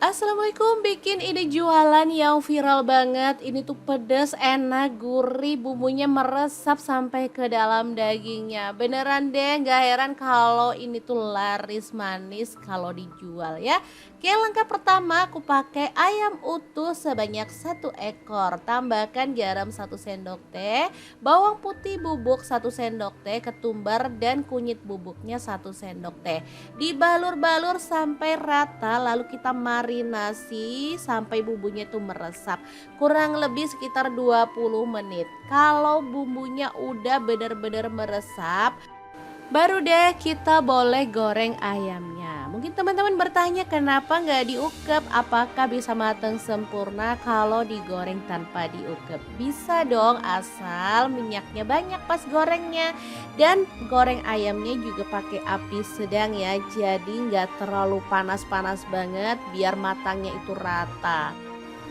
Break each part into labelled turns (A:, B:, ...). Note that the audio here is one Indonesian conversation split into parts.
A: Assalamualaikum, bikin ide jualan yang viral banget. Ini tuh pedas, enak, gurih, bumbunya meresap sampai ke dalam dagingnya. Beneran deh, gak heran kalau ini tuh laris manis kalau dijual ya. Oke, langkah pertama aku pakai ayam utuh sebanyak 1 ekor. Tambahkan garam 1 sendok teh, bawang putih bubuk 1 sendok teh, ketumbar dan kunyit bubuknya 1 sendok teh. Dibalur-balur sampai rata lalu kita marinasi sampai bumbunya itu meresap. Kurang lebih sekitar 20 menit. Kalau bumbunya udah benar-benar meresap, baru deh kita boleh goreng ayamnya. Mungkin teman-teman bertanya kenapa nggak diungkep? Apakah bisa matang sempurna kalau digoreng tanpa diungkep? Bisa dong, asal minyaknya banyak pas gorengnya. Dan goreng ayamnya juga pakai api sedang ya. Jadi nggak terlalu panas-panas banget biar matangnya itu rata.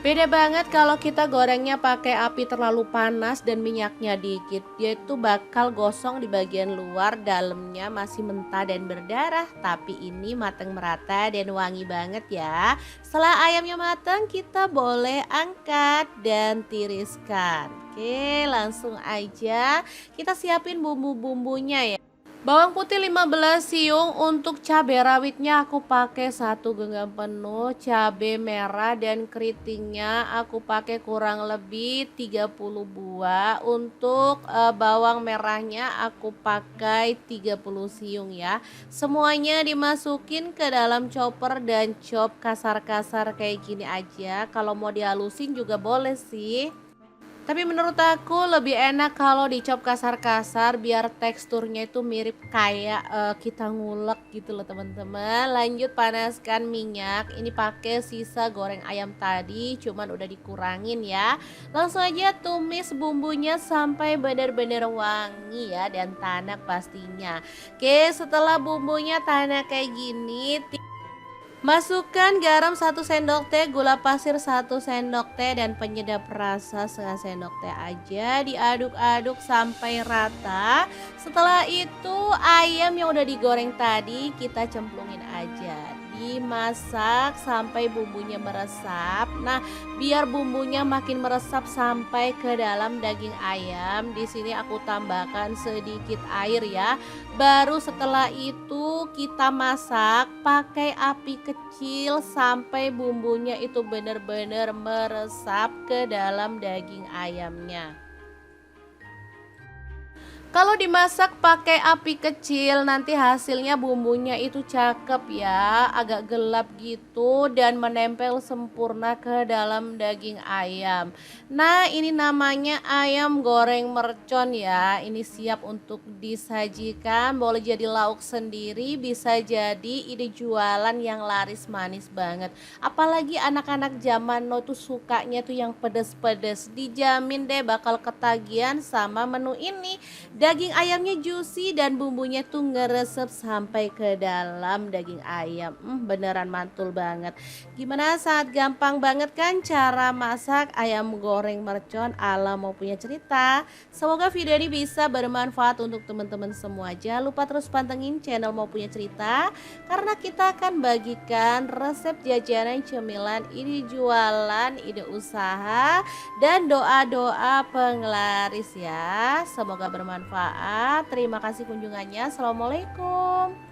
A: Beda banget kalau kita gorengnya pakai api terlalu panas dan minyaknya dikit. Dia itu bakal gosong di bagian luar, dalamnya masih mentah dan berdarah. Tapi ini matang merata dan wangi banget ya. Setelah ayamnya matang, kita boleh angkat dan tiriskan. Oke, langsung aja kita siapin bumbu-bumbunya ya. Bawang putih 15 siung, untuk cabai rawitnya aku pakai 1 genggam penuh, cabai merah dan keritingnya aku pakai kurang lebih 30 buah. Untuk bawang merahnya aku pakai 30 siung ya. Semuanya dimasukin ke dalam chopper dan chop kasar-kasar kayak gini aja. Kalau mau dihalusin juga boleh sih. Tapi menurut aku lebih enak kalau dicop kasar-kasar biar teksturnya itu mirip kayak kita ngulek gitu loh teman-teman. Lanjut panaskan minyak. Ini pakai sisa goreng ayam tadi, cuman udah dikurangin ya. Langsung aja tumis bumbunya sampai benar-benar wangi ya dan tanak pastinya. Oke, setelah bumbunya tanak kayak gini, masukkan garam 1 sendok teh, gula pasir 1 sendok teh, dan penyedap rasa 1/2 sendok teh aja. Diaduk-aduk sampai rata. Setelah itu ayam yang udah digoreng tadi kita cemplungin aja. Dimasak sampai bumbunya meresap. Nah, biar bumbunya makin meresap sampai ke dalam daging ayam, di sini aku tambahkan sedikit air ya. Baru setelah itu kita masak pakai api kecil sampai bumbunya itu benar-benar meresap ke dalam daging ayamnya. Kalau dimasak pakai api kecil nanti hasilnya bumbunya itu cakep ya, agak gelap gitu dan menempel sempurna ke dalam daging ayam. Nah, ini namanya ayam goreng mercon ya. Ini siap untuk disajikan, boleh jadi lauk sendiri, bisa jadi ide jualan yang laris manis banget. Apalagi anak-anak zaman now tuh sukanya tuh yang pedes-pedes. Dijamin deh bakal ketagihan sama menu ini. Daging ayamnya juicy dan bumbunya tuh ngeresep sampai ke dalam daging ayam. Beneran mantul banget. Gimana, sangat gampang banget kan cara masak ayam goreng mercon ala Mau Punya Cerita. Semoga video ini bisa bermanfaat untuk teman-teman semua. Jangan lupa terus pantengin channel Mau Punya Cerita, karena kita akan bagikan resep jajanan cemilan, ide jualan, ide usaha, dan doa-doa penglaris ya. Semoga bermanfaat. Terima kasih kunjungannya. Assalamualaikum.